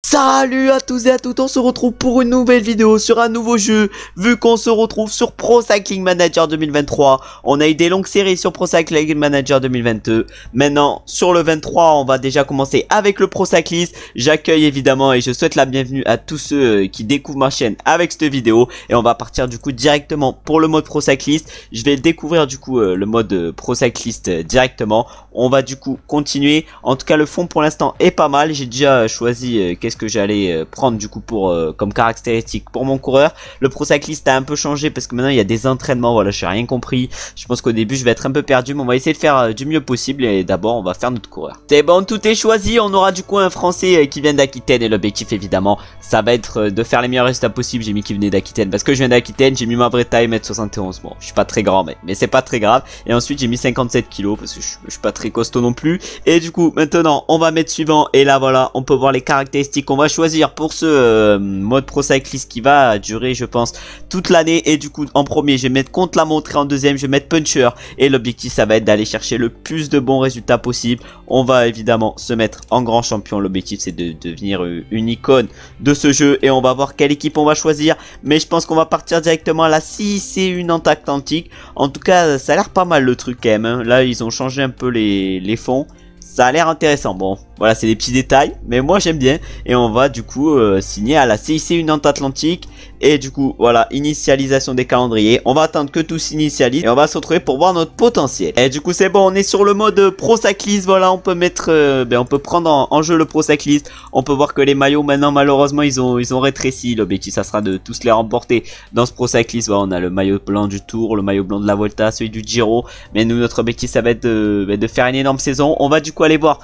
Salut à tous et à toutes, on se retrouve pour une nouvelle vidéo sur un nouveau jeu. Vu qu'on se retrouve sur Pro Cycling Manager 2023, on a eu des longues séries sur Pro Cycling Manager 2022. Maintenant, sur le 23, on va déjà commencer avec le Pro Cyclist. J'accueille évidemment et je souhaite la bienvenue à tous ceux qui découvrent ma chaîne avec cette vidéo. Et on va partir du coup directement pour le mode Pro Cyclist. Je vais découvrir du coup le mode Pro Cyclist directement. On va du coup continuer. En tout cas, le fond pour l'instant est pas mal. J'ai déjà choisi qu'est-ce que j'allais prendre du coup pour comme caractéristique pour mon coureur. Le Pro Cyclist a un peu changé parce que maintenant il y a des entraînements. Voilà, j'ai rien compris. Je pense qu'au début je vais être un peu perdu, mais on va essayer de faire du mieux possible. Et d'abord on va faire notre coureur. C'est bon, tout est choisi. On aura du coup un Français qui vient d'Aquitaine. Et l'objectif évidemment ça va être de faire les meilleurs résultats possibles. J'ai mis qui venait d'Aquitaine parce que je viens d'Aquitaine. J'ai mis ma vraie taille 1m71. Bon, je suis pas très grand mais c'est pas très grave. Et ensuite j'ai mis 57 kg parce que je suis pas très costaud non plus. Et du coup maintenant on va mettre suivant. Et là voilà, on peut voir les caractéristiques qu'on va choisir pour ce mode Pro Cyclist qui va durer je pense toute l'année. Et du coup en premier je vais mettre contre la montre, en deuxième je vais mettre puncher. Et l'objectif ça va être d'aller chercher le plus de bons résultats possible. On va évidemment se mettre en grand champion. L'objectif c'est de devenir une icône de ce jeu. Et on va voir quelle équipe on va choisir. Mais je pense qu'on va partir directement à la 6 et une Antarctique. En tout cas ça a l'air pas mal le truc quand même hein. Là ils ont changé un peu les fonds. Ça a l'air intéressant. Bon, voilà, c'est des petits détails, mais moi j'aime bien. Et on va du coup signer à la CIC Unante Atlantique. Et du coup, voilà, initialisation des calendriers. On va attendre que tout s'initialise et on va se retrouver pour voir notre potentiel. Et du coup, c'est bon, on est sur le mode Pro Cyclist. Voilà, on peut mettre, on peut prendre en jeu le Pro Cyclist. On peut voir que les maillots maintenant, malheureusement, ils ont rétréci. L'objectif, ça sera de tous les remporter dans ce Pro Cyclist. Voilà, on a le maillot blanc du Tour, le maillot blanc de la Volta, celui du Giro. Mais nous, notre objectif, ça va être de faire une énorme saison. On va du coup aller voir,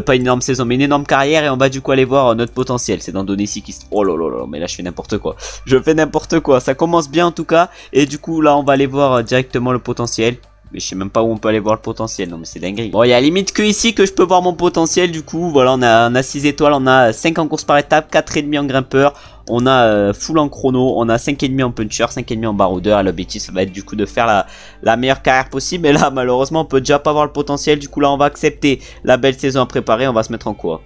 pas une énorme saison, mais une énorme carrière. Et on va du coup aller voir notre potentiel. C'est dans données cyclistes. Oh là là là, mais là, je fais n'importe quoi. Je fais n'importe quoi, ça commence bien en tout cas. Et du coup là on va aller voir directement le potentiel. Mais je sais même pas où on peut aller voir le potentiel. Non mais c'est dingue. Bon, il y a limite que ici que je peux voir mon potentiel. Du coup voilà, on a 6 étoiles. On a 5 en course par étape, 4,5 en grimpeur. On a full en chrono. On a 5,5 en puncher, 5,5 en baroudeur. Et l'objectif ça va être du coup de faire la meilleure carrière possible. Mais là malheureusement on peut déjà pas voir le potentiel. Du coup là on va accepter la belle saison à préparer. On va se mettre en quoi?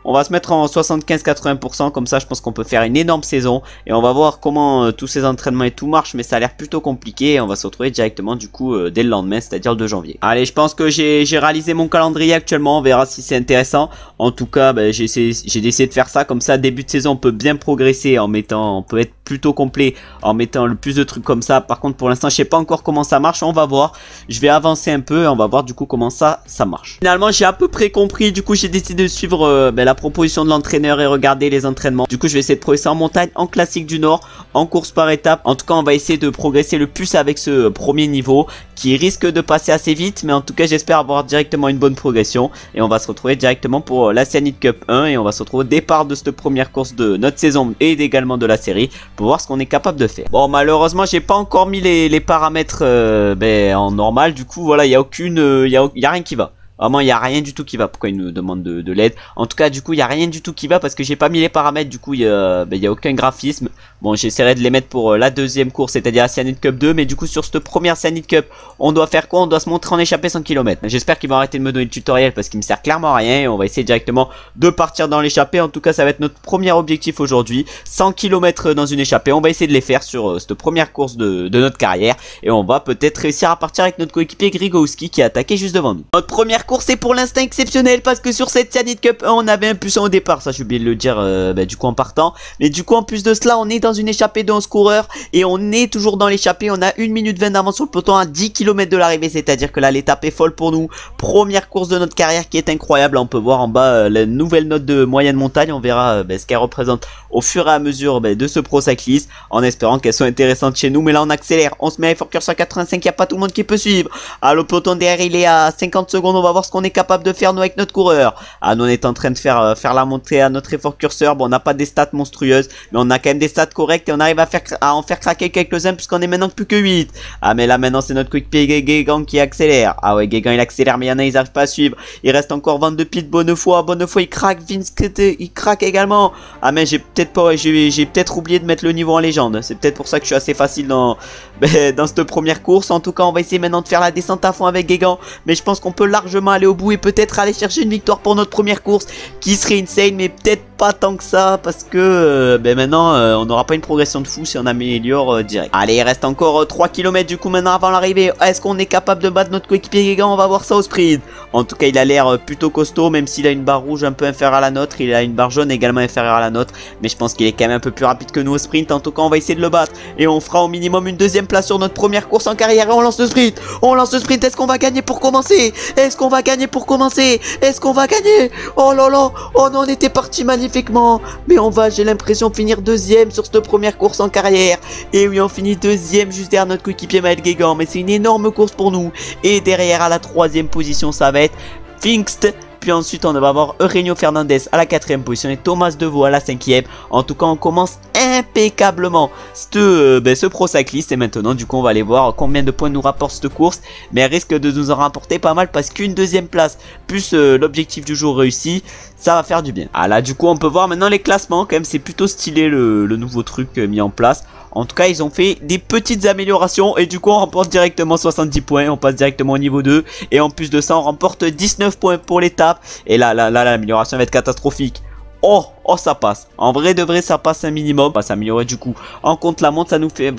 On va se mettre en 75-80%, comme ça je pense qu'on peut faire une énorme saison. Et on va voir comment tous ces entraînements et tout marchent, mais ça a l'air plutôt compliqué. Et on va se retrouver directement du coup dès le lendemain, c'est-à-dire le 2 janvier. Allez, je pense que j'ai réalisé mon calendrier actuellement, on verra si c'est intéressant. En tout cas, j'ai décidé de faire ça, comme ça début de saison on peut bien progresser en mettant, on peut être plutôt complet en mettant le plus de trucs comme ça. Par contre pour l'instant je sais pas encore comment ça marche, on va voir. Je vais avancer un peu et on va voir du coup comment ça marche. Finalement j'ai à peu près compris, du coup j'ai décidé de suivre la proposition de l'entraîneur et regarder les entraînements. Du coup je vais essayer de progresser en montagne, en classique du Nord, en course par étape. En tout cas on va essayer de progresser le plus avec ce premier niveau qui risque de passer assez vite, mais en tout cas j'espère avoir directement une bonne progression. Et on va se retrouver directement pour la Cyanide Cup 1 et on va se retrouver au départ de cette première course de notre saison et également de la série pour voir ce qu'on est capable de faire. Bon malheureusement j'ai pas encore mis les paramètres en normal. Du coup voilà, il y a rien qui va. Vraiment il n'y a rien du tout qui va. Pourquoi il nous demande de l'aide? En tout cas du coup il n'y a rien du tout qui va parce que j'ai pas mis les paramètres. Du coup il y a aucun graphisme. Bon j'essaierai de les mettre pour la deuxième course, c'est-à-dire la Cyanide Cup 2. Mais du coup sur cette première Cyanide Cup on doit faire quoi? On doit se montrer en échappée 100 km. J'espère qu'ils vont arrêter de me donner le tutoriel parce qu'il me sert clairement à rien. Et on va essayer directement de partir dans l'échappée. En tout cas ça va être notre premier objectif aujourd'hui. 100 km dans une échappée. On va essayer de les faire sur cette première course de notre carrière. Et on va peut-être réussir à partir avec notre coéquipier Grigowski qui a attaqué juste devant nous. Notre première course est pour l'instant exceptionnelle parce que sur cette Cyanide Cup 1 on avait un puissant au départ. Ça j'ai oublié de le dire du coup en partant. Mais du coup en plus de cela on est dans une échappée de 11 coureurs. Et on est toujours dans l'échappée. On a 1 minute 20 d'avance sur le peloton à 10 km de l'arrivée. C'est-à-dire que là l'étape est folle pour nous. Première course de notre carrière qui est incroyable. Là, on peut voir en bas la nouvelle note de moyenne montagne. On verra ce qu'elle représente au fur et à mesure de ce Pro Cyclist, en espérant qu'elle soit intéressante chez nous. Mais là on accélère. On se met à effort curseur 85. Il n'y a pas tout le monde qui peut suivre. Ah, le peloton derrière il est à 50 secondes. On va voir ce qu'on est capable de faire nous avec notre coureur. Ah, nous on est en train de faire la montée à notre effort curseur. Bon on n'a pas des stats monstrueuses, mais on a quand même des stats correctes et on arrive à en faire craquer quelques-uns puisqu'on est maintenant plus que 8. Ah mais là maintenant c'est notre coéquipier Guégan qui accélère. Ah ouais Guégan il accélère mais il y en a ils arrivent pas à suivre. Il reste encore 22 pieds de Bonnefoy. Bonnefoy il craque, Vince il craque également. Ah mais j'ai peut-être oublié de mettre le niveau en légende. C'est peut-être pour ça que je suis assez facile dans cette première course. En tout cas on va essayer maintenant de faire la descente à fond avec Guégan, mais je pense qu'on peut largement aller au bout et peut-être aller chercher une victoire pour notre première course qui serait insane, mais peut-être pas tant que ça parce que maintenant on n'aura pas une progression de fou si on améliore direct. Allez, il reste encore 3 km du coup maintenant avant l'arrivée. Est-ce qu'on est capable de battre notre coéquipier Giga? On va voir ça au sprint. En tout cas, il a l'air plutôt costaud, même s'il a une barre rouge un peu inférieure à la nôtre. Il a une barre jaune également inférieure à la nôtre. Mais je pense qu'il est quand même un peu plus rapide que nous au sprint. En tout cas, on va essayer de le battre. Et on fera au minimum une deuxième place sur notre première course en carrière. Et on lance le sprint. On lance le sprint. Est-ce qu'on va gagner pour commencer? Est-ce qu'on va gagner pour commencer? Est-ce qu'on va gagner? Oh là là. Oh non, on était parti magnifiquement. Mais on va, j'ai l'impression, finir deuxième sur cette première course en carrière. Et oui, on finit deuxième juste derrière notre coéquipier Maël Guégan. Mais c'est une énorme course pour nous. Et derrière, à la troisième position, ça va être Pfingst. Puis ensuite on va avoir Eugenio Fernandez à la 4ème position et Thomas Deveau à la 5ème. En tout cas on commence impeccablement ce pro cycliste. Et maintenant du coup on va aller voir combien de points nous rapporte cette course. Mais elle risque de nous en rapporter pas mal parce qu'une deuxième place plus l'objectif du jour réussi, ça va faire du bien. Ah là du coup on peut voir maintenant les classements. Quand même c'est plutôt stylé le nouveau truc mis en place. En tout cas, ils ont fait des petites améliorations et du coup, on remporte directement 70 points. On passe directement au niveau 2 et en plus de ça, on remporte 19 points pour l'étape. Et là, l'amélioration va être catastrophique. Oh, ça passe. En vrai de vrai, ça passe un minimum. On va s'améliorer du coup. En contre-la-montre,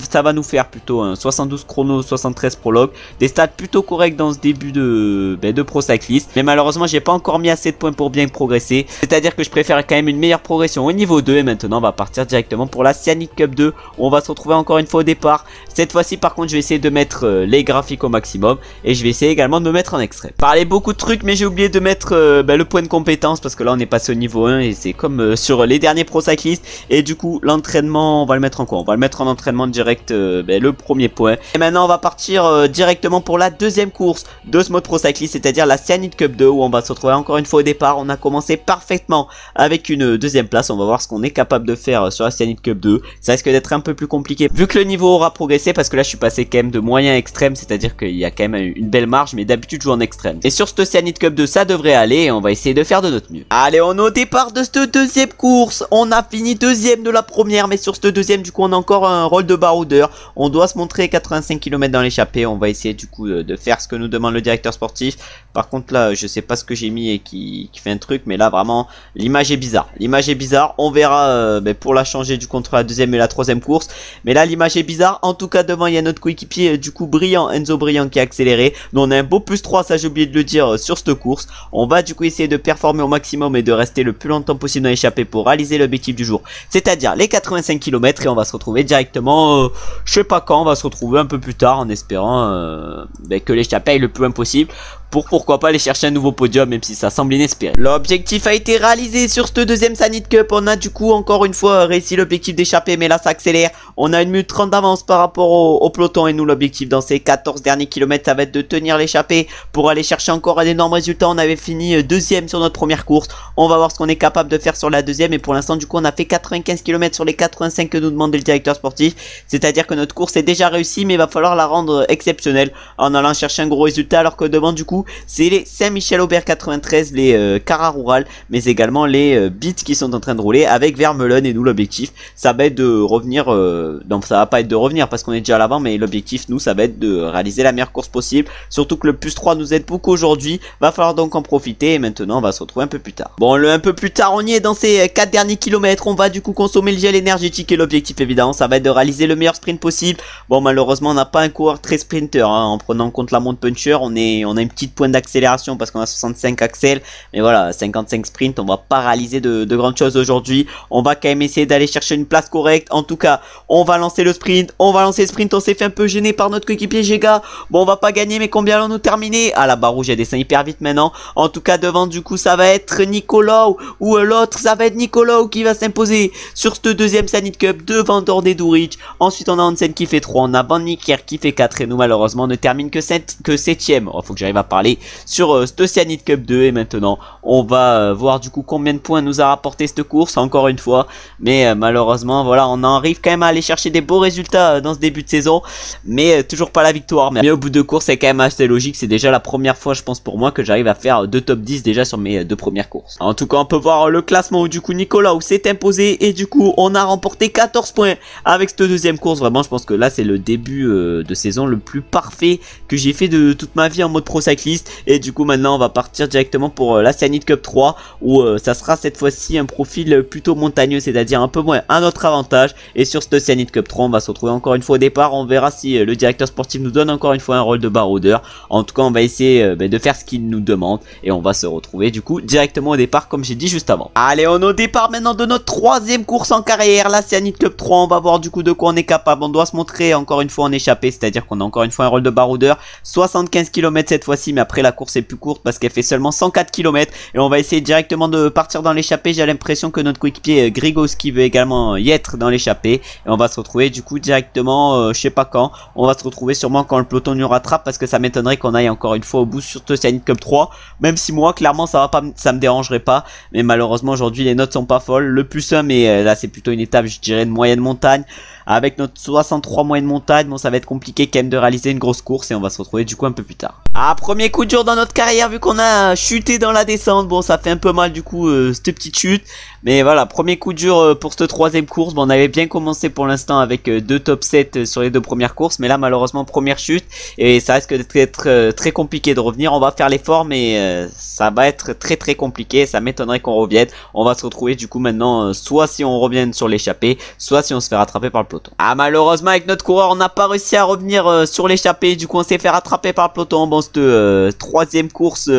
ça va nous faire plutôt un 72 chrono, 73 prologue. Des stats plutôt corrects dans ce début de pro cycliste. Mais malheureusement, j'ai pas encore mis assez de points pour bien progresser. C'est-à-dire que je préfère quand même une meilleure progression au niveau 2. Et maintenant, on va partir directement pour la Cyanide Cup 2. Où on va se retrouver encore une fois au départ. Cette fois-ci, par contre, je vais essayer de mettre les graphiques au maximum. Et je vais essayer également de me mettre en extrait. Parler beaucoup de trucs, mais j'ai oublié de mettre le point de compétence. Parce que là, on est passé au niveau 1 et c'est comme sur les derniers pro cyclistes. Et du coup l'entraînement on va le mettre en quoi? On va le mettre en entraînement direct, le premier point. Et maintenant on va partir directement pour la deuxième course de ce mode pro cycliste, c'est à dire la Cyanide Cup 2 où on va se retrouver encore une fois au départ. On a commencé parfaitement avec une deuxième place. On va voir ce qu'on est capable de faire sur la Cyanide Cup 2. Ça risque d'être un peu plus compliqué vu que le niveau aura progressé parce que là je suis passé quand même de moyen à extrême, c'est à dire qu'il y a quand même une belle marge, mais d'habitude je joue en extrême. Et sur cette Cyanide Cup 2 ça devrait aller et on va essayer de faire de notre mieux. Allez, on est au départ de cette deuxième course. On a fini deuxième de la première, mais sur cette deuxième du coup on a encore un rôle de baroudeur. On doit se montrer 85 km dans l'échappée. On va essayer du coup de faire ce que nous demande le directeur sportif. Par contre là je sais pas ce que j'ai mis et qui fait un truc, mais là vraiment l'image est bizarre. L'image est bizarre, on verra pour la changer du coup entre la deuxième et la troisième course. Mais là l'image est bizarre. En tout cas devant il y a notre coéquipier du coup Brillant, Enzo Brillant qui a accéléré. Nous on a un beau plus 3, ça j'ai oublié de le dire sur cette course. On va du coup essayer de performer au maximum et de rester le plus longtemps possible dans l'échappée pour réaliser l'objectif du jour, c'est-à-dire les 85 km. Et on va se retrouver directement je sais pas quand, on va se retrouver un peu plus tard en espérant que l'échappée aille le plus loin possible pour pourquoi pas aller chercher un nouveau podium, même si ça semble inespéré. L'objectif a été réalisé sur cette deuxième Cyanide Cup. On a du coup encore une fois réussi l'objectif d'échapper, mais là ça accélère. On a 1 minute 30 d'avance par rapport au peloton et nous l'objectif dans ces 14 derniers kilomètres ça va être de tenir l'échappée pour aller chercher encore un énorme résultat. On avait fini deuxième sur notre première course. On va voir ce qu'on est capable de faire sur la deuxième et pour l'instant du coup on a fait 95 km sur les 85 que nous demandait le directeur sportif. C'est à dire que notre course est déjà réussie, mais il va falloir la rendre exceptionnelle en allant chercher un gros résultat, alors que devant du coup c'est les Saint-Michel-Aubert 93, les Cara Rural, mais également les Beats qui sont en train de rouler avec Vermeulen. Et nous l'objectif ça va être de revenir, donc ça va pas être de revenir parce qu'on est déjà à l'avant, mais l'objectif nous ça va être de réaliser la meilleure course possible, surtout que le plus 3 nous aide beaucoup aujourd'hui. Va falloir donc en profiter et maintenant on va se retrouver un peu plus tard. Bon, un peu plus tard on y est dans ces 4 derniers kilomètres. On va du coup consommer le gel énergétique et l'objectif évidemment ça va être de réaliser le meilleur sprint possible. Bon, malheureusement on n'a pas un coureur très sprinter en prenant en compte la montre puncher. On a une petite pointe d'accélération parce qu'on a 65 axels, mais voilà 55 sprint, on va pas réaliser de grandes choses aujourd'hui. On va quand même essayer d'aller chercher une place correcte. En tout cas on va lancer le sprint, on s'est fait un peu gêner par notre coéquipier Giga. Bon, on va pas gagner, mais combien allons-nous terminer? Ah, la barre rouge elle descend hyper vite maintenant. En tout cas devant du coup ça va être Nicolau ou l'autre, ça va être Nicolau qui va s'imposer sur cette deuxième Cyanide Cup devant Dordé Duric. Ensuite on a Hansen qui fait 3, on a Van Niekerk qui fait 4 et nous malheureusement on ne termine que 7ème. Oh, faut que j'arrive à parler sur cette Cyanide Cup 2 et maintenant on va voir du coup combien de points nous a rapporté cette course encore une fois. Mais malheureusement voilà, on en arrive quand même à aller chercher des beaux résultats dans ce début de saison, mais toujours pas la victoire. Mais au bout de course c'est quand même assez logique, c'est déjà la première fois je pense pour moi que j'arrive à faire 2 top 10 déjà sur mes 2 premières courses. En tout cas on peut voir le classement où du coup Nicolas s'est imposé et du coup on a remporté 14 points avec cette deuxième course. Vraiment je pense que là c'est le début de saison le plus parfait que j'ai fait de toute ma vie en mode pro cycliste. cycliste. Et du coup maintenant on va partir directement pour la Cyanide Cup 3 où ça sera cette fois-ci un profil plutôt montagneux, c'est-à-dire un peu moins à notre avantage. Et sur cette Cyanide Cup 3 on va se retrouver encore une fois au départ. On verra si le directeur sportif nous donne encore une fois un rôle de baroudeur. En tout cas on va essayer de faire ce qu'il nous demande et on va se retrouver du coup directement au départ comme j'ai dit juste avant. Allez, on est au départ maintenant de notre troisième course en carrière, la Cyanide Cup 3. On va voir du coup de quoi on est capable. On doit se montrer encore une fois en échappée, c'est-à-dire qu'on a encore une fois un rôle de baroudeur. 75 km cette fois-ci, mais après la course est plus courte parce qu'elle fait seulement 104 km. Et on va essayer directement de partir dans l'échappée. J'ai l'impression que notre coéquipier Grigoski veut également y être dans l'échappée. Et on va se retrouver du coup directement, je sais pas quand. On va se retrouver sûrement quand le peloton nous rattrape parce que ça m'étonnerait qu'on aille encore une fois au bout sur ce Cyanide Cup 3. Même si moi, clairement, ça me dérangerait pas. Mais malheureusement, aujourd'hui, les notes sont pas folles. Le plus 1, mais là, c'est plutôt une étape, je dirais, de moyenne montagne. Avec notre 63 moyenne montagne, bon ça va être compliqué quand même de réaliser une grosse course et on va se retrouver du coup un peu plus tard. Ah, premier coup dur dans notre carrière vu qu'on a chuté dans la descente. Bon ça fait un peu mal du coup cette petite chute. Mais voilà, premier coup dur pour cette troisième course. Bon on avait bien commencé pour l'instant avec deux top 7 sur les deux premières courses. Mais là malheureusement première chute et ça risque d'être très compliqué de revenir. On va faire l'effort mais ça va être très compliqué. Ça m'étonnerait qu'on revienne. On va se retrouver du coup maintenant soit si on revient sur l'échappée, soit si on se fait rattraper par le peloton. Ah malheureusement avec notre coureur on n'a pas réussi à revenir sur l'échappée. Du coup on s'est fait rattraper par le peloton. Bon cette troisième course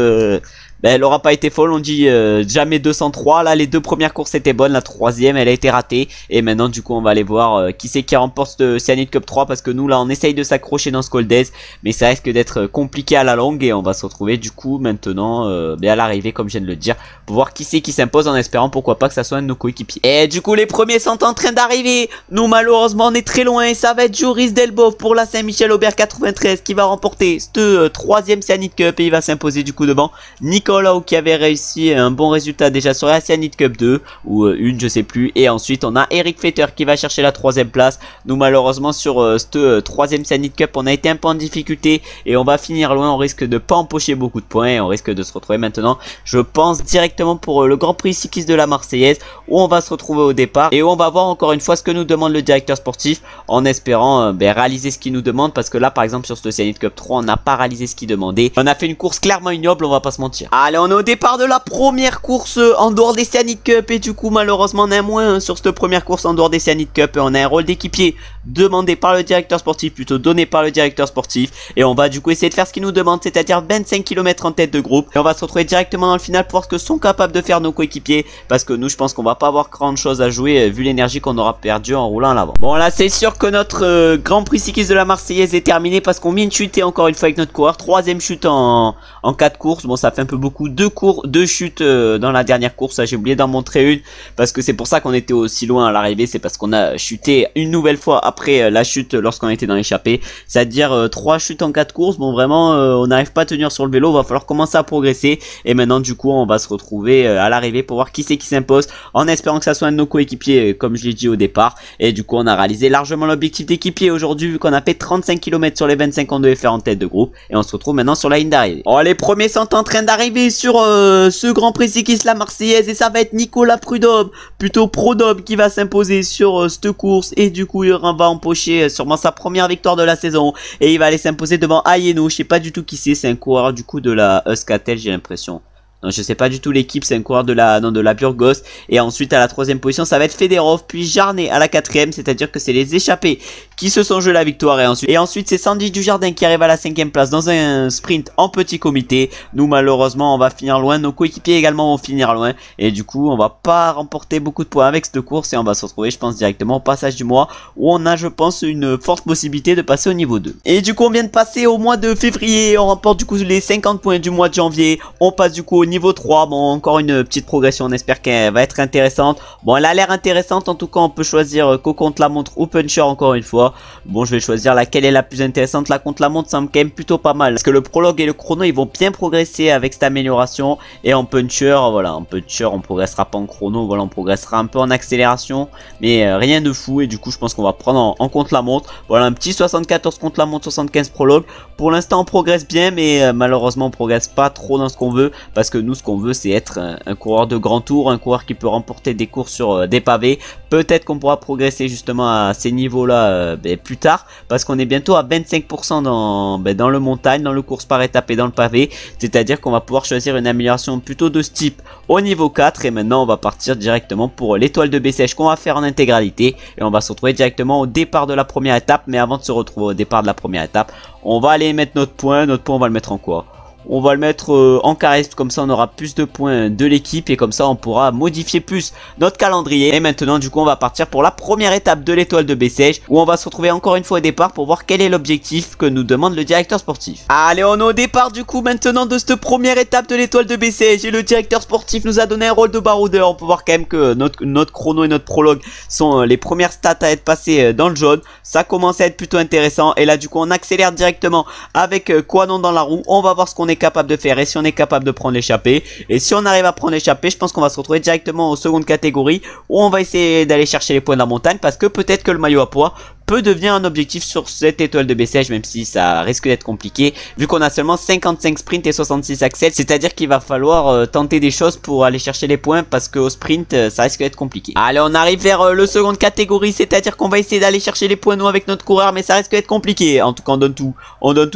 elle aura pas été folle, on dit jamais 203. Là les deux premières courses étaient bonnes, la troisième elle a été ratée. Et maintenant du coup on va aller voir qui c'est qui remporte ce Cyanide Cup 3. Parce que nous là on essaye de s'accrocher dans ce Cold Days, mais ça risque d'être compliqué à la longue. Et on va se retrouver du coup maintenant à l'arrivée comme je viens de le dire, pour voir qui c'est qui s'impose, en espérant pourquoi pas que ça soit un de nos coéquipiers. Et du coup les premiers sont en train d'arriver. Nous malheureusement on est très loin et ça va être Joris Delbov pour la Saint-Michel-Aubert 93 qui va remporter ce troisième Cyanide Cup. Et il va s'imposer du coup devant Nicolas qui avait réussi un bon résultat déjà sur la Cyanide Cup 2 ou une je sais plus. Et ensuite on a Eric Fetter qui va chercher la troisième place. Nous malheureusement sur cette troisième Cyanide Cup on a été un peu en difficulté et on va finir loin. On risque de pas empocher beaucoup de points et on risque de se retrouver maintenant je pense directement pour le Grand Prix cycliste de la Marseillaise, où on va se retrouver au départ et où on va voir encore une fois ce que nous demande le directeur sportif, en espérant réaliser ce qu'il nous demande. Parce que là par exemple sur ce Cyanide Cup 3 on n'a pas réalisé ce qu'il demandait. On a fait une course clairement ignoble, on va pas se mentir. Allez, on est au départ de la première course en dehors des Cyanide Cup. Et du coup malheureusement on a un moins sur cette première course en dehors des Cyanide Cup. Et on a un rôle d'équipier demandé par le directeur sportif, plutôt donné par le directeur sportif. Et on va du coup essayer de faire ce qu'il nous demande, c'est-à-dire 25 km en tête de groupe. Et on va se retrouver directement dans le final pour voir ce que sont capables de faire nos coéquipiers. Parce que nous je pense qu'on va pas avoir grande chose à jouer vu l'énergie qu'on aura perdu en roulant à l'avant. Bon là c'est sûr que notre Grand Prix cycliste de la Marseillaise est terminé parce qu'on vient de chuter encore une fois avec notre coureur. Troisième chute en 4 courses. Bon ça fait un peu beaucoup. Deux chutes dans la dernière course, j'ai oublié d'en montrer une parce que c'est pour ça qu'on était aussi loin à l'arrivée. C'est parce qu'on a chuté une nouvelle fois après la chute lorsqu'on était dans l'échappée, c'est à dire 3 chutes en 4 courses. Bon vraiment on n'arrive pas à tenir sur le vélo, va falloir commencer à progresser. Et maintenant du coup on va se retrouver à l'arrivée pour voir qui c'est qui s'impose, en espérant que ça soit un de nos coéquipiers comme je l'ai dit au départ. Et du coup on a réalisé largement l'objectif d'équipier aujourd'hui vu qu'on a fait 35 km sur les 25 qu'on devait faire en tête de groupe. Et on se retrouve maintenant sur la ligne d'arrivée. Oh les premiers sont en train d'arriver sur ce Grand Prix cycliste la Marseillaise et ça va être Nicolas Prudhomme, plutôt Prodhomme, qui va s'imposer sur cette course. Et du coup il va empocher sûrement sa première victoire de la saison et il va aller s'imposer devant Ayeno. Je sais pas du tout qui c'est un coureur du coup de la Euskaltel j'ai l'impression. Non, je sais pas du tout l'équipe, c'est un coureur de la Burgos. Et ensuite à la troisième position ça va être Federov, puis Jarnet à la quatrième, c'est-à-dire que c'est les échappés qui se sont joués la victoire. Et ensuite c'est Sandy Dujardin qui arrive à la 5ème place dans un sprint en petit comité. Nous malheureusement on va finir loin, nos coéquipiers également vont finir loin. Et du coup on va pas remporter beaucoup de points avec cette course et on va se retrouver je pense directement au passage du mois, où on a je pense une forte possibilité de passer au niveau 2. Et du coup on vient de passer au mois de février, on remporte du coup les 50 points du mois de janvier. On passe du coup au niveau 3, bon encore une petite progression, on espère qu'elle va être intéressante. Bon elle a l'air intéressante, en tout cas on peut choisir contre-la-montre ou puncher encore une fois. Bon je vais choisir laquelle est la plus intéressante. La contre-la-montre semble quand même plutôt pas mal, parce que le prologue et le chrono ils vont bien progresser avec cette amélioration. Et en puncher, voilà, en puncher on progressera pas en chrono, voilà on progressera un peu en accélération, mais rien de fou. Et du coup je pense qu'on va prendre en contre-la-montre. Voilà un petit 74 contre-la-montre, 75 prologue. Pour l'instant on progresse bien, mais malheureusement on progresse pas trop dans ce qu'on veut, parce que nous ce qu'on veut c'est être un coureur de grand tour, un coureur qui peut remporter des courses sur des pavés. Peut-être qu'on pourra progresser justement à ces niveaux là plus tard, parce qu'on est bientôt à 25% dans le montagne, dans le course par étape et dans le pavé. C'est à dire qu'on va pouvoir choisir une amélioration plutôt de ce type au niveau 4. Et maintenant on va partir directement pour l'étoile de baie-sèche qu'on va faire en intégralité, et on va se retrouver directement au départ de la première étape. Mais avant de se retrouver au départ de la première étape, on va aller mettre notre point on va le mettre en quoi? On va le mettre en carré, comme ça on aura plus de points de l'équipe et comme ça on pourra modifier plus notre calendrier. Et maintenant du coup on va partir pour la première étape de l'étoile de baie-sèche, où on va se retrouver encore une fois au départ pour voir quel est l'objectif que nous demande le directeur sportif. Allez, on est au départ du coup maintenant de cette première étape de l'étoile de baie-sèche, et le directeur sportif nous a donné un rôle de baroudeur. On peut voir quand même que notre chrono et notre prologue sont les premières stats à être passées dans le jaune. Ça commence à être plutôt intéressant, et là du coup on accélère directement avec Quanon dans la roue. On va voir ce qu'on est capable de faire et si on est capable de prendre l'échappée. Et si on arrive à prendre l'échappée, je pense qu'on va se retrouver directement aux secondes catégories, où on va essayer d'aller chercher les points de la montagne, parce que peut-être que le maillot à pois peut devenir un objectif sur cette étoile de baie-sèche, même si ça risque d'être compliqué vu qu'on a seulement 55 sprint et 66 accès. C'est à dire qu'il va falloir tenter des choses pour aller chercher les points, parce qu'au sprint ça risque d'être compliqué. Allez, on arrive vers le seconde catégorie, c'est à dire qu'on va essayer d'aller chercher les points nous avec notre coureur, mais ça risque d'être compliqué. En tout cas on donne tout,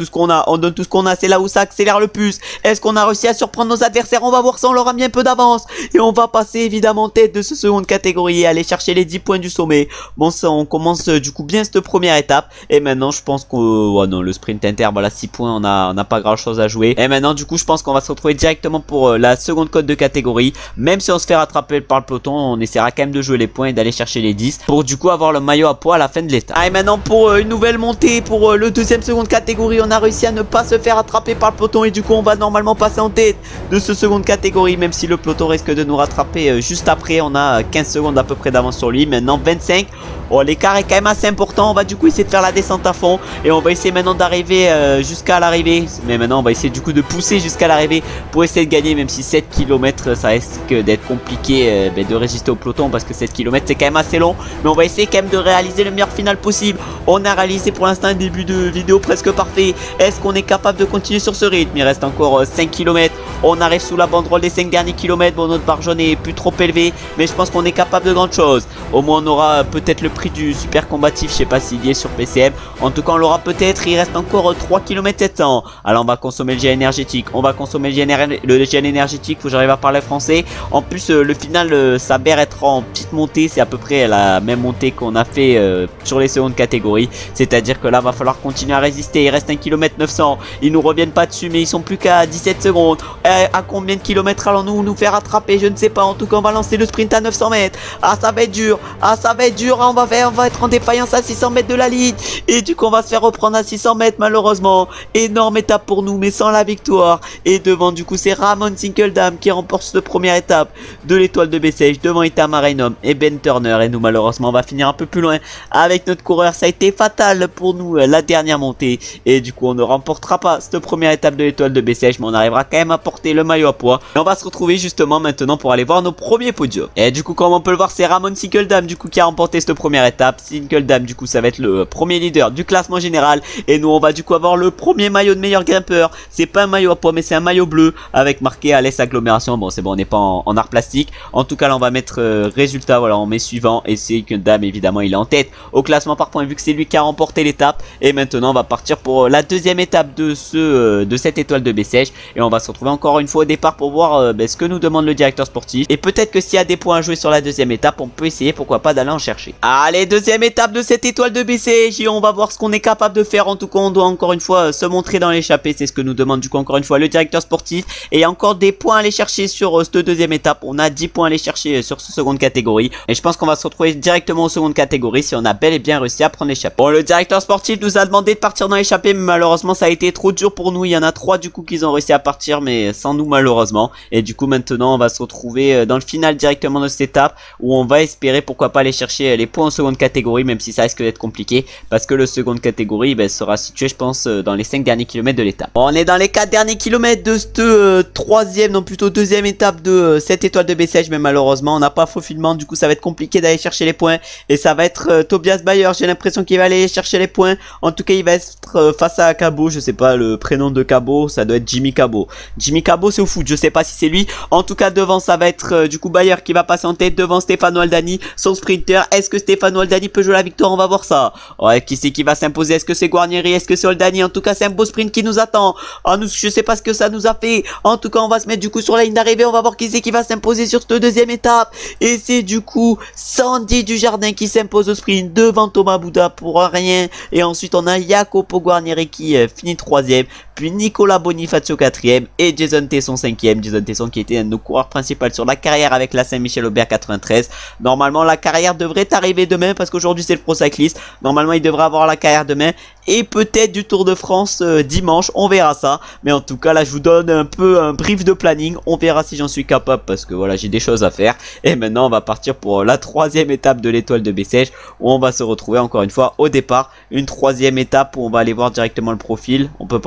ce qu'on a, c'est là où ça accélère le plus. Est-ce qu'on a réussi à surprendre nos adversaires? On va voir ça, on leur a mis un peu d'avance et on va passer évidemment en tête de ce seconde catégorie et aller chercher les 10 points du sommet. Bon, ça on commence du coup bien cette première étape, et maintenant je pense qu'on non, le sprint inter, voilà, 6 points, on n'a pas grand chose à jouer. Et maintenant du coup je pense qu'on va se retrouver directement pour la seconde cote de catégorie. Même si on se fait rattraper par le peloton, on essaiera quand même de jouer les points et d'aller chercher les 10 pour du coup avoir le maillot à pois à la fin de l'étape. Et maintenant pour une nouvelle montée pour le deuxième seconde catégorie, on a réussi à ne pas se faire attraper par le peloton, et du coup on va normalement passer en tête de ce seconde catégorie, même si le peloton risque de nous rattraper juste après. On a 15 secondes à peu près d'avance sur lui, maintenant 25. Oh, l'écart est quand même assez important. On va du coup essayer de faire la descente à fond, et on va essayer maintenant d'arriver jusqu'à l'arrivée. Mais maintenant on va essayer du coup de pousser jusqu'à l'arrivée pour essayer de gagner, même si 7 km ça risque d'être compliqué de résister au peloton, parce que 7 km c'est quand même assez long. Mais on va essayer quand même de réaliser le meilleur final possible. On a réalisé pour l'instant un début de vidéo presque parfait. Est-ce qu'on est capable de continuer sur ce rythme? Il reste encore 5 km. On arrive sous la banderole des 5 derniers kilomètres. Bon, notre barre jaune est plus trop élevée, mais je pense qu'on est capable de grandes choses. Au moins on aura peut-être le prix du super combatif, je sais pas s'il y est sur PCM. En tout cas on l'aura peut-être. Il reste encore 3 km 700. Alors on va consommer le gel énergétique. On va consommer le gel énergétique, faut que j'arrive à parler français. En plus le final s'avère être en petite montée. C'est à peu près la même montée qu'on a fait sur les secondes catégories. C'est à dire que là va falloir continuer à résister. Il reste 1 km 900. Ils nous reviennent pas dessus, mais ils sont plus qu'à 17 secondes. À combien de kilomètres allons-nous nous faire attraper? Je ne sais pas. En tout cas on va lancer le sprint à 900 mètres. Ah ça va être dur. Ah ça va être dur. On va être en défaillance à 600 mètres de la ligne, et du coup on va se faire reprendre à 600 mètres malheureusement. Énorme étape pour nous, mais sans la victoire. Et devant du coup c'est Ramon Sinkeldam qui remporte cette première étape de l'étoile de baie-sèche devant Itamar Rainom et Ben Turner. Et nous malheureusement on va finir un peu plus loin avec notre coureur. Ça a été fatal pour nous la dernière montée, et du coup on ne remportera pas cette première étape de l'étoile de baie-sèche, mais on arrivera quand même à porter le maillot à pois. Et on va se retrouver justement maintenant pour aller voir nos premiers podiums. Et du coup comme on peut le voir c'est Ramon Sinkeldam du coup qui a remporté cette première étape. Sinkeldam du coup ça va être le premier leader du classement général, et nous on va du coup avoir le premier maillot de meilleur grimpeur. C'est pas un maillot à pois mais c'est un maillot bleu avec marqué Alès agglomération. Bon c'est bon, on n'est pas en art plastique. En tout cas là on va mettre résultat, voilà on met suivant, et Sinkeldam évidemment il est en tête au classement par points vu que c'est lui qui a remporté l'étape. Et maintenant on va partir pour la deuxième étape de cette étoile de baie-sèche, et on va se retrouver encore une fois au départ pour voir ce que nous demande le directeur sportif, et peut-être que s'il y a des points à jouer sur la deuxième étape on peut essayer pourquoi pas d'aller en chercher. Allez, deuxième étape de cette étoile de baie-sèche, et on va voir ce qu'on est capable de faire. En tout cas on doit encore une fois se montrer dans l'échappée, c'est ce que nous demande du coup encore une fois le directeur sportif. Et il y a encore des points à aller chercher sur cette deuxième étape. On a 10 points à aller chercher sur ce seconde catégorie, et je pense qu'on va se retrouver directement aux secondes catégories si on a bel et bien réussi à prendre l'échappée. Bon, le directeur sportif nous a demandé de partir dans l'échappée, mais malheureusement ça a été trop dur pour nous. Il y en a 3 du coup qui ont réussi à partir, mais sans nous malheureusement. Et du coup maintenant on va se retrouver dans le final directement de cette étape, où on va espérer pourquoi pas aller chercher les points en seconde catégorie, même si ça risque d'être compliqué parce que le seconde catégorie sera situé je pense dans les 5 derniers kilomètres de l'étape. Bon, on est dans les 4 derniers kilomètres de cette troisième, non plutôt deuxième étape de cette étoile de baie-sèche, mais malheureusement on n'a pas faufilement, du coup ça va être compliqué d'aller chercher les points, et ça va être Tobias Bayer. J'ai l'impression qu'il va aller chercher les points. En tout cas il va être face à Cabot, je sais pas le prénom de Cabot, ça doit être Jimmy Cabot. Jimmy Cabot c'est au foot, je sais pas si c'est lui. En tout cas devant ça va être du coup Bayer qui va passer en tête devant Stefano Aldani, son sprinter. Est-ce que Stefano Aldani peut jouer la victoire? On va voir ça. Ouais, qui c'est qui va s'imposer? Est-ce que c'est Guarnieri? Est-ce que c'est Aldani? En tout cas c'est un beau sprint qui nous attend. Oh, je sais pas ce que ça nous a fait. En tout cas on va se mettre du coup sur la ligne d'arrivée. On va voir qui c'est qui va s'imposer sur cette deuxième étape. Et c'est du coup Sandy Dujardin qui s'impose au sprint devant Thomas Bouda pour rien. Et ensuite on a Jacopo Guarnieri qui finit 3ème. Puis Nicolas Bonifacio 4ème et Jason Tesson 5ème. Jason Tesson qui était un de nos coureurs principaux sur la carrière avec la Saint-Michel-Aubert 93. Normalement la carrière devrait arriver demain parce qu'aujourd'hui c'est le Pro Cycliste. Normalement il devrait avoir la carrière demain et peut-être du Tour de France dimanche. On verra ça. Mais en tout cas là je vous donne un peu un brief de planning. On verra si j'en suis capable parce que voilà j'ai des choses à faire. Et maintenant on va partir pour la 3ème étape de l'étoile de Bessèges où on va se retrouver encore une fois au départ. Une 3ème étape où on va aller voir directement le profil. On peut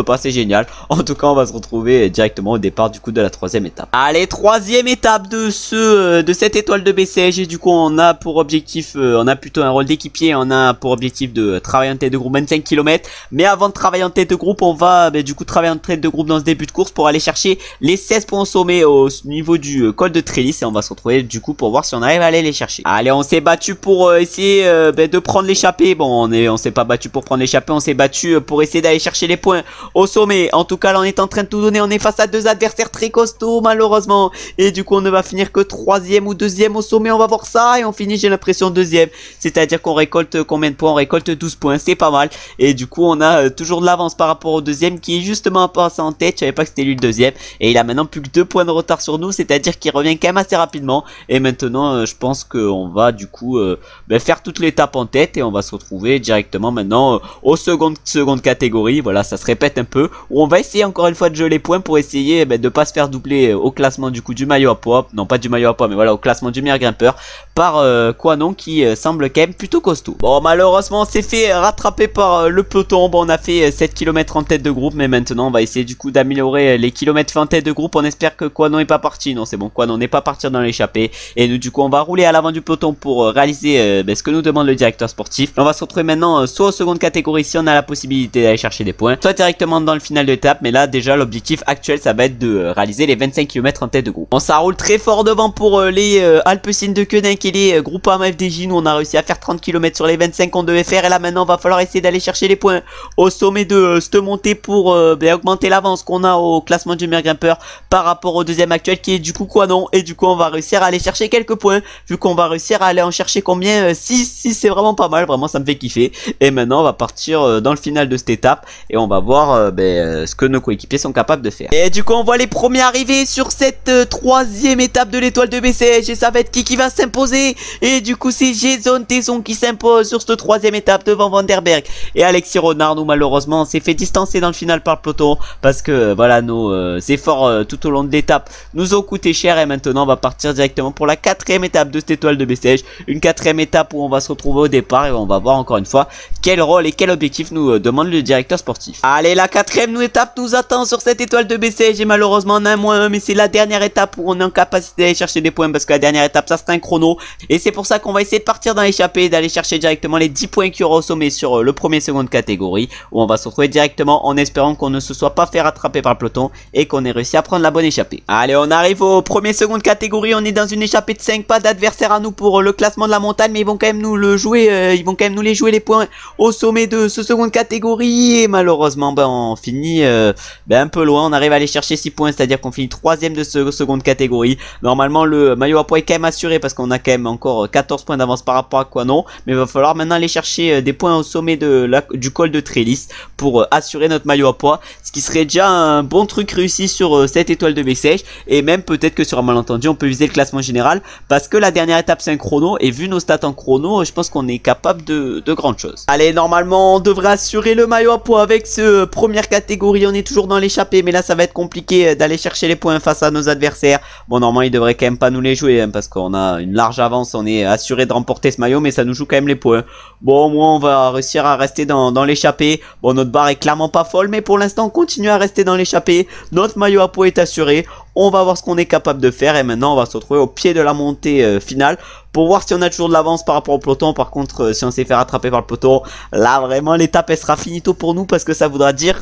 pas, c'est génial. En tout cas on va se retrouver directement au départ du coup de la 3ème étape. Allez, 3ème étape de cette étoile de Bessèges. Et du coup on a pour objectif, on a plutôt un rôle d'équipier. On a pour objectif de travailler en tête de groupe 25 km. Mais avant de travailler en tête de groupe on va du coup travailler en tête de groupe dans ce début de course pour aller chercher les 16 points au sommet au niveau du col de Trellis. Et on va se retrouver du coup pour voir si on arrive à aller les chercher. Allez, on s'est battu pour essayer de prendre l'échappée. Bon on s'est pas battu pour prendre l'échappée. On s'est battu pour essayer d'aller chercher les points au sommet. En tout cas là on est en train de tout donner. On est face à deux adversaires très costauds malheureusement. Et du coup on ne va finir que 3ème ou 2ème au sommet. On va voir ça. Et on finit j'ai l'impression 2ème. C'est à dire qu'on récolte combien de points? On récolte 12 points. C'est pas mal. Et du coup on a toujours de l'avance par rapport au 2ème qui est justement passé en tête. Je savais pas que c'était lui le 2ème. Et il a maintenant plus que 2 points de retard sur nous. C'est à dire qu'il revient quand même assez rapidement. Et maintenant je pense qu'on va du coup faire toute l'étape en tête. Et on va se retrouver directement maintenant aux seconde catégorie. Voilà, ça se répète un peu. Où on va essayer encore une fois de jouer les points pour essayer de pas se faire doubler au classement du coup du maillot à poids. Non pas du maillot à poids mais voilà au classement du meilleur grimpeur par Quanon qui semble quand même plutôt costaud. Bon malheureusement on s'est fait rattraper par le peloton. Bon on a fait 7 km en tête de groupe. Mais maintenant on va essayer du coup d'améliorer les kilomètres faits en tête de groupe. On espère que Quanon est pas parti. Non c'est bon, Quanon n'est pas parti dans l'échappée. Et nous du coup on va rouler à l'avant du peloton pour réaliser ce que nous demande le directeur sportif. On va se retrouver maintenant soit aux secondes catégories si on a la possibilité d'aller chercher des points, soit directement dans le final de l'étape. Mais là déjà l'objectif actuel ça va être de réaliser les 25 km en tête de groupe. On s'enroule très fort devant pour les Alpecin de Queninck et les Groupama FDJ. Nous on a réussi à faire 30 km sur les 25 qu'on devait faire. Et là maintenant va falloir essayer d'aller chercher les points au sommet de cette montée pour augmenter l'avance qu'on a au classement du meilleur grimpeur par rapport au 2ème actuel qui est du coup Quanon. Et du coup on va réussir à aller chercher quelques points vu qu'on va réussir à aller en chercher combien 6 c'est vraiment pas mal, vraiment ça me fait kiffer. Et maintenant on va partir dans le final de cette étape et on va voir ce que nos coéquipiers sont capables de faire. Et du coup on voit les premiers arriver sur cette 3ème étape de l'étoile de Bessèges. Et ça va être qui va s'imposer? Et du coup c'est Jason Tesson qui s'impose sur cette 3ème étape devant Van der Berg et Alexis Renard. Nous malheureusement on s'est fait distancer dans le final par le peloton parce que voilà nos efforts tout au long de l'étape nous ont coûté cher. Et maintenant on va partir directement pour la 4ème étape de cette étoile de Bessèges. Une 4ème étape où on va se retrouver au départ et on va voir encore une fois quel rôle et quel objectif nous demande le directeur sportif. Allez, la 4ème étape nous attend sur cette étoile de Bessèges. Et malheureusement on a un -1 mais c'est la dernière étape où on est en capacité d'aller chercher des points parce que la dernière étape ça c'est un chrono. Et c'est pour ça qu'on va essayer de partir dans l'échappée et d'aller chercher directement les 10 points qu'il y aura au sommet sur le premier seconde catégorie où on va se retrouver directement en espérant qu'on ne se soit pas fait rattraper par le peloton et qu'on ait réussi à prendre la bonne échappée. Allez, on arrive au premier seconde catégorie. On est dans une échappée de 5 pas d'adversaires à nous pour le classement de la montagne, mais ils vont quand même nous le jouer, ils vont quand même nous les jouer les points au sommet de ce seconde catégorie. Et malheureusement on finit un peu loin. On arrive à aller chercher 6 points, c'est à dire qu'on finit 3ème de ce seconde catégorie. Normalement le maillot à poids est quand même assuré parce qu'on a quand même encore 14 points d'avance par rapport à Quanon. Mais il va falloir maintenant aller chercher des points au sommet du col de Trellis pour assurer notre maillot à poids, ce qui serait déjà un bon truc réussi sur cette étoile de Bessèges. Et même peut-être que sur un malentendu on peut viser le classement général parce que la dernière étape c'est un chrono et vu nos stats en chrono je pense qu'on est capable de grandes choses. Allez, normalement on devrait assurer le maillot à poids avec ce première catégorie. On est toujours dans l'échappée mais là ça va être compliqué d'aller chercher les points face à nos adversaires. Bon normalement ils devraient quand même pas nous les jouer parce qu'on a une large avance, on est assuré de remporter ce maillot mais ça nous joue quand même les points. Bon au moins on va réussir à rester dans l'échappée. Bon notre barre est clairement pas folle mais pour l'instant on continue à rester dans l'échappée. Notre maillot à poids est assuré. On va voir ce qu'on est capable de faire et maintenant on va se retrouver au pied de la montée finale pour voir si on a toujours de l'avance par rapport au peloton. Par contre si on s'est fait rattraper par le peloton, là vraiment l'étape elle sera finito pour nous parce que ça voudra dire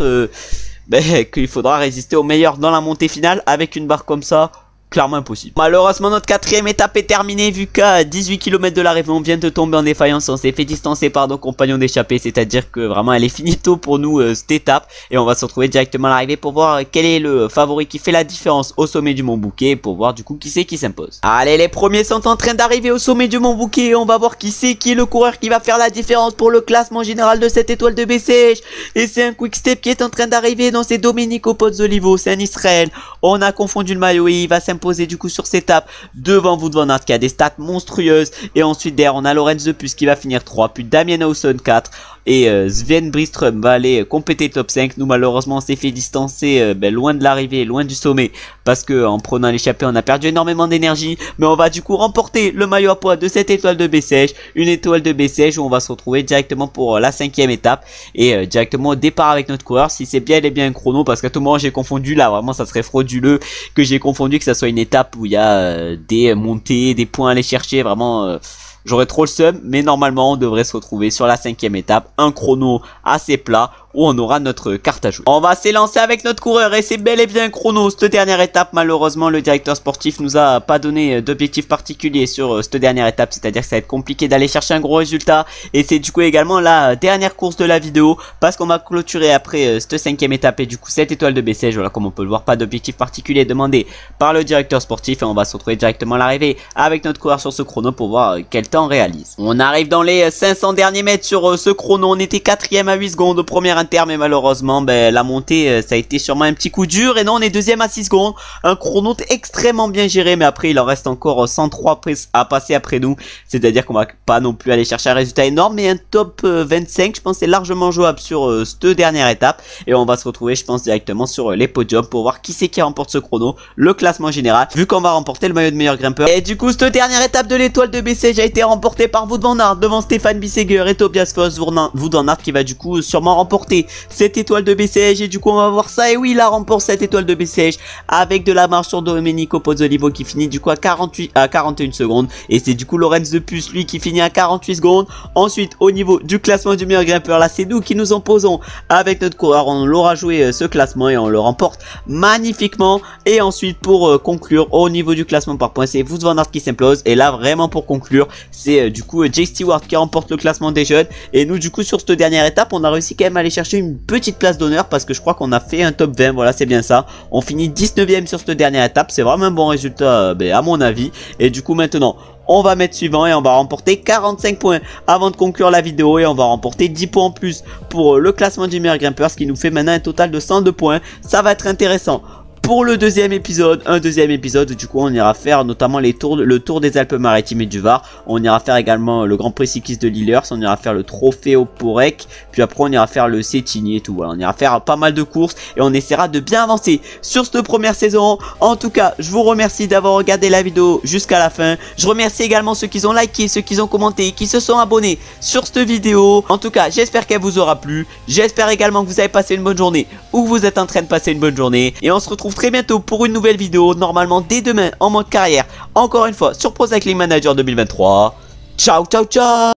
qu'il faudra résister aux meilleurs dans la montée finale avec une barre comme ça. Clairement impossible. Malheureusement notre quatrième étape est terminée vu qu'à 18 km de l'arrivée on vient de tomber en défaillance. On s'est fait distancer par nos compagnons d'échappée, c'est à dire que vraiment elle est finito pour nous cette étape. Et on va se retrouver directement à l'arrivée pour voir quel est le favori qui fait la différence au sommet du Mont Bouquet. Pour voir du coup qui c'est qui s'impose. Allez, les premiers sont en train d'arriver au sommet du Mont Bouquet. On va voir qui c'est qui est le coureur qui va faire la différence pour le classement général de cette étoile de Bessèges. Et c'est un quick step qui est en train d'arriver. Non, c'est Domenico Pozzolivo, c'est un Israël. On a confondu le maillot et il va s'imposer du coup sur cette étape devant Wout van Aert qui a des stats monstrueuses. Et ensuite derrière on a Lorenz de Plus qui va finir 3, puis Damien Hausen 4 et Sven Briström va aller compléter le top 5. Nous malheureusement on s'est fait distancer loin de l'arrivée, loin du sommet, parce que en prenant l'échappée on a perdu énormément d'énergie. Mais on va du coup remporter le maillot à poids de cette étoile de Bessèges, une étoile de Bessèges où on va se retrouver directement pour la 5e étape et directement au départ avec notre coureur. Si c'est bien, il est bien un chrono, parce qu'à tout moment j'ai confondu, là vraiment ça serait frauduleux que j'ai confondu que ça soit une étape où il y a des montées, des points à aller chercher, vraiment j'aurais trop le seum. Mais normalement on devrait se retrouver sur la 5e étape, un chrono assez plat où on aura notre carte à jouer. On va s'élancer avec notre coureur et c'est bel et bien un chrono cette dernière étape. Malheureusement le directeur sportif nous a pas donné d'objectif particulier sur cette dernière étape, c'est à dire que ça va être compliqué d'aller chercher un gros résultat. Et c'est du coup également la dernière course de la vidéo, parce qu'on va clôturer après cette 5e étape et du coup cette étoile de Bessèges. Voilà, comme on peut le voir, pas d'objectif particulier demandé par le directeur sportif et on va se retrouver directement à l'arrivée avec notre coureur sur ce chrono pour voir quel temps on réalise. On arrive dans les 500 derniers mètres sur ce chrono. On était 4e à 8 secondes au premier inter, mais malheureusement la montée ça a été sûrement un petit coup dur. Et non, on est 2e à 6 secondes, un chrono extrêmement bien géré, mais après il en reste encore 103 à passer après nous, c'est à dire qu'on va pas non plus aller chercher un résultat énorme, mais un top 25 je pense c'est largement jouable sur cette dernière étape. Et on va se retrouver je pense directement sur les podiums pour voir qui c'est qui remporte ce chrono, le classement général, vu qu'on va remporter le maillot de meilleur grimpeur. Et du coup cette dernière étape de l'étoile de Bessèges a été remportée par Wout van Aert devant Stefan Bissegger et Tobias Foss. Wout van Aert qui va du coup sûrement remporter cette étoile de Bessèges. Et du coup on va voir ça, et oui il a remporté cette étoile de Bessèges avec de la marche sur Domenico Pozzolivo qui finit du coup à 41 secondes. Et c'est du coup Lorenz de Plus lui qui finit à 48 secondes. Ensuite au niveau du classement du meilleur grimpeur, là c'est nous qui nous imposons avec notre coureur. On l'aura joué ce classement et on le remporte magnifiquement. Et ensuite pour conclure au niveau du classement par points, c'est Wout van Aert qui s'implose. Et là vraiment pour conclure c'est du coup Jay Stewart qui remporte le classement des jeunes. Et nous du coup sur cette dernière étape on a réussi quand même à aller chercher une petite place d'honneur, parce que je crois qu'on a fait un top 20, voilà c'est bien ça. On finit 19e sur cette dernière étape, c'est vraiment un bon résultat à mon avis. Et du coup maintenant on va mettre suivant et on va remporter 45 points avant de conclure la vidéo. Et on va remporter 10 points en plus pour le classement du meilleur grimpeur, ce qui nous fait maintenant un total de 102 points. Ça va être intéressant pour le deuxième épisode, du coup on ira faire notamment le tour des Alpes-Maritimes et du Var. On ira faire également le Grand Prix cycliste de Lillers, on ira faire le trophée au Porec, puis après on ira faire le Cetigny et tout. Voilà, on ira faire pas mal de courses et on essaiera de bien avancer sur cette première saison. En tout cas, je vous remercie d'avoir regardé la vidéo jusqu'à la fin. Je remercie également ceux qui ont liké, ceux qui ont commenté, qui se sont abonnés sur cette vidéo. En tout cas, j'espère qu'elle vous aura plu. J'espère également que vous avez passé une bonne journée ou que vous êtes en train de passer une bonne journée. Et on se retrouve très bientôt pour une nouvelle vidéo, normalement dès demain en mode carrière, encore une fois sur Pro Cycling Manager 2023. Ciao ciao ciao.